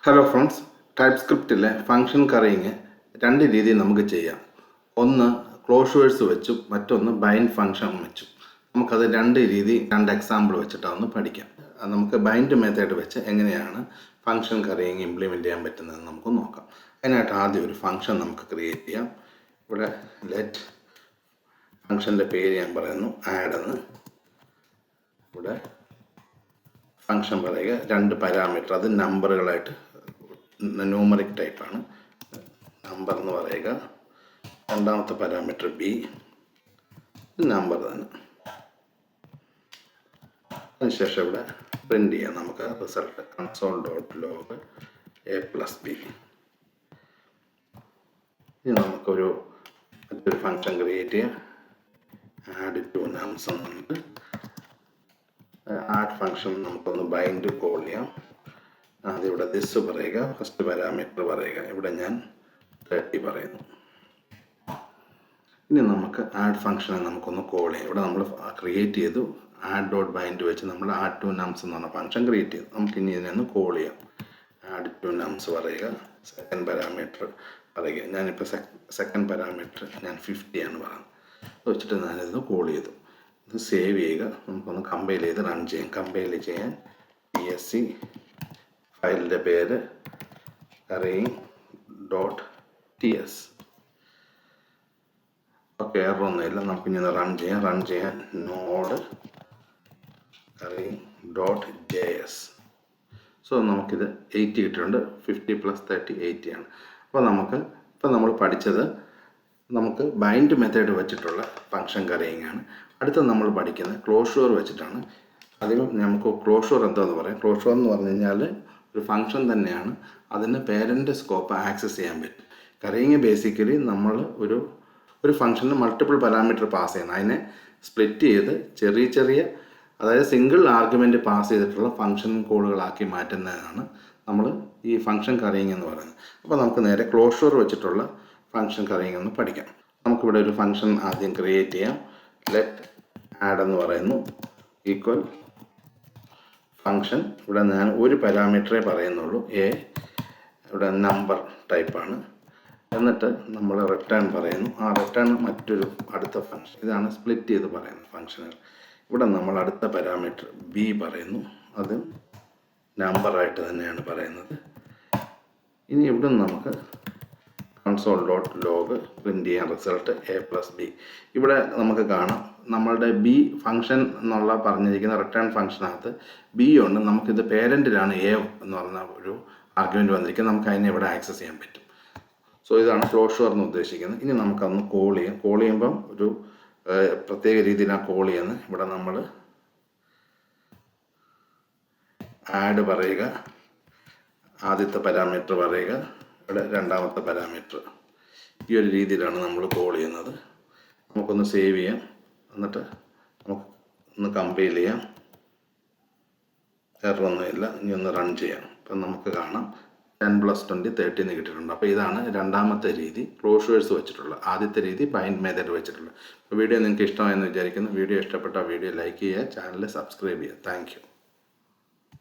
Hello friends, ടൈപ്പ്സ്ക്രിപ്റ്റിലെ function കറിയിങ് രണ്ട് രീതിയിൽ നമുക്ക് ചെയ്യാം. ഒന്ന് ക്ലോഷേഴ്സ് വെച്ചും മറ്റൊന്ന് ബൈൻഡ് ഫംഗ്ഷൻ വെച്ചും. നമുക്കത് രണ്ട് എക്സാമ്പിൾ വെച്ചിട്ടാണ് പഠിക്കാം. നമുക്ക് ബൈൻഡ് മെത്തേഡ് വെച്ച് എങ്ങനെയാണ് ഫംഗ്ഷൻ കറിയിങ് ഇംപ്ലിമെൻറ്റ് ചെയ്യാൻ പറ്റുന്നതെന്ന് നമുക്ക് നോക്കാം. അതിനായിട്ട് ആദ്യം ഒരു ഫംഗ്ഷൻ നമുക്ക് ക്രിയേറ്റ് ചെയ്യാം. ഇവിടെ ലെറ്റ് ഫംഗ്ഷൻ്റെ പേര് ഞാൻ പറയുന്നു ആഡ് എന്ന്. ഇവിടെ ഫംഗ്ഷൻ പറയുക, രണ്ട് പാരാമീറ്റർ, അത് നമ്പറുകളായിട്ട് ന്യൂമറിക് ടൈപ്പാണ്. നമ്പർ എന്ന് പറയുക, രണ്ടാമത്തെ പാരാമീറ്റർ ബി, നമ്പർ തന്നെ. അതിനുശേഷം ഇവിടെ പ്രിൻ്റ് ചെയ്യാം നമുക്ക് റിസൾട്ട് console.log a+b. ഇനി നമുക്കൊരു മറ്റൊരു ഫംഗ്ഷൻ ക്രിയേറ്റ് ചെയ്യാം. ആഡ് ടു നംസ് എന്നുണ്ട്. ആഡ് ഫംഗ്ഷൻ നമുക്കൊന്ന് ബൈൻഡ് കോൾ ചെയ്യാം. ആദ്യം ഇവിടെ ദിസ് പറയുക, ഫസ്റ്റ് പാരാമീറ്റർ പറയുക. ഇവിടെ ഞാൻ 30 പറയുന്നു. ഇനി നമുക്ക് ആഡ് ഫംഗ്ഷനെ നമുക്കൊന്ന് കോൾ ചെയ്യാം. ഇവിടെ നമ്മൾ ക്രിയേറ്റ് ചെയ്തു, ആഡ് ഡോട്ട് ബൈൻഡ് വെച്ച് നമ്മൾ ആഡ് ടു നംസ് എന്ന് പറഞ്ഞ ഫംഗ്ഷൻ ക്രിയേറ്റ് ചെയ്തു. നമുക്ക് ഇനി ഇതിനെ ഒന്ന് കോൾ ചെയ്യാം. ആഡ് ടു നംസ് പറയുക, സെക്കൻഡ് പാരാമീറ്റർ പറയുക. ഞാനിപ്പോൾ സെക്കൻഡ് പാരാമീറ്റർ ഞാൻ 50 ആണ് പറയുന്നത്. അത് വെച്ചിട്ട് ഞാനിത് കോൾ ചെയ്തു. ഇത് സേവ് ചെയ്യുക. നമുക്കൊന്ന് കമ്പൈൽ ചെയ്ത് റൺ ചെയ്യാം. കമ്പൈൽ ചെയ്യാൻ PSC, ഫയലിൻ്റെ പേര് currying.ts. ഓക്കെ, എററൊന്നുമില്ല. നമുക്കിനി റൺ ചെയ്യാൻ നോഡ് currying.js. സോ നമുക്കിത് 80 കിട്ടിയിട്ടുണ്ട്. 50 + 30 80 ആണ്. അപ്പോൾ നമ്മൾ പഠിച്ചത് നമുക്ക് ബൈൻഡ് മെത്തേഡ് വെച്ചിട്ടുള്ള ഫംഗ്ഷൻ കറിയിങ് ആണ്. അടുത്ത നമ്മൾ പഠിക്കുന്നത് ക്ലോഷർ വെച്ചിട്ടാണ്. അതിന് നമുക്ക് ക്ലോഷർ എന്താണെന്ന് പറയാം. ക്ലോഷർ എന്ന് പറഞ്ഞു കഴിഞ്ഞാൽ ഒരു ഫംഗ്ഷൻ തന്നെയാണ്. അതിന് പേരൻ്റ് സ്കോപ്പ് ആക്സസ് ചെയ്യാൻ പറ്റും. കറിയിങ് ബേസിക്കലി നമ്മൾ ഒരു ഫംഗ്ഷന് മൾട്ടിപ്പിൾ പാരാമീറ്റർ പാസ് ചെയ്യുന്നത്, അതിനെ സ്പ്ലിറ്റ് ചെയ്ത് ചെറിയ അതായത് സിംഗിൾ ആർഗ്യുമെൻറ്റ് പാസ് ചെയ്തിട്ടുള്ള ഫംഗ്ഷൻ കോഡുകളാക്കി മാറ്റുന്നതാണ് നമ്മൾ ഈ ഫംഗ്ഷൻ കറിയിങ് എന്ന് പറയുന്നത്. അപ്പോൾ നമുക്ക് നേരെ ക്ലോഷർ വെച്ചിട്ടുള്ള ഫംഗ്ഷൻ കറിയിങ് ഒന്ന് പഠിക്കാം. നമുക്കിവിടെ ഒരു ഫംഗ്ഷൻ ആദ്യം ക്രിയേറ്റ് ചെയ്യാം. ലെറ്റ് ആഡ് എന്ന് പറയുന്നു ഈക്വൽ ഫംഗ്ഷൻ. ഇവിടെ ഞാൻ ഒരു പാരാമീറ്ററേ പറയുന്നുള്ളൂ, ഇവിടെ നമ്പർ ടൈപ്പാണ്. എന്നിട്ട് നമ്മൾ റിട്ടേൺ പറയുന്നു. ആ റിട്ടേൺ മറ്റൊരു അടുത്ത ഫംഗ്ഷൻ. ഇതാണ് സ്പ്ലിറ്റ് ചെയ്ത് പറയുന്നത് ഫംഗ്ഷനുകൾ. ഇവിടെ നമ്മൾ അടുത്ത പാരാമീറ്റർ ബി പറയുന്നു. അത് നമ്പറായിട്ട് തന്നെയാണ് പറയുന്നത്. ഇനി ഇവിടെ നമുക്ക് console.log പ്രിൻ്റ് ചെയ്യാൻ റിസൾട്ട് a+b. ഇവിടെ നമുക്ക് കാണാം നമ്മളുടെ ബി ഫംഗ്ഷൻ എന്നുള്ള പറഞ്ഞിരിക്കുന്ന റിട്ടേൺ ഫംഗ്ഷനകത്ത് ബി ഉണ്ട്. നമുക്കിത് പേരൻറ്റിലാണ് എ എന്ന് പറഞ്ഞ ഒരു ആർഗ്യുമെൻറ്റ് വന്നിരിക്കുന്നത്. നമുക്ക് അതിനെ ഇവിടെ ആക്സസ് ചെയ്യാൻ പറ്റും. സോ ഇതാണ് ക്ലോഷർ എന്ന് ഉദ്ദേശിക്കുന്നത്. ഇനി നമുക്കതൊന്ന് കോൾ ചെയ്യാം. കോൾ ചെയ്യുമ്പം ഒരു പ്രത്യേക രീതിയിലാണ് കോൾ ചെയ്യുന്നത്. ഇവിടെ നമ്മൾ ആഡ് പറയുക, ആദ്യത്തെ പാരാമീറ്റർ പറയുക, ഇവിടെ രണ്ടാമത്തെ പാരാമീറ്റർ. ഈ ഒരു രീതിയിലാണ് നമ്മൾ കോൾ ചെയ്യുന്നത്. നമുക്കൊന്ന് സേവ് ചെയ്യാം. എന്നിട്ട് നമുക്ക് ഒന്ന് കമ്പൈൽ ചെയ്യാം. എററൊന്നുമില്ല. ഇനി ഒന്ന് റൺ ചെയ്യാം. അപ്പം നമുക്ക് കാണാം 10 + 20 30 എന്ന് കിട്ടിയിട്ടുണ്ട്. അപ്പോൾ ഇതാണ് രണ്ടാമത്തെ രീതി, ക്ലോഷേഴ്സ് വെച്ചിട്ടുള്ള. ആദ്യത്തെ രീതി ബൈൻഡ് മെത്തേഡ് വെച്ചിട്ടുള്ള. വീഡിയോ നിങ്ങൾക്ക് ഇഷ്ടമായെന്ന് വിചാരിക്കുന്നു. വീഡിയോ ഇഷ്ടപ്പെട്ട വീഡിയോ ലൈക്ക് ചെയ്യുക, ചാനൽ സബ്സ്ക്രൈബ് ചെയ്യുക. Thank you.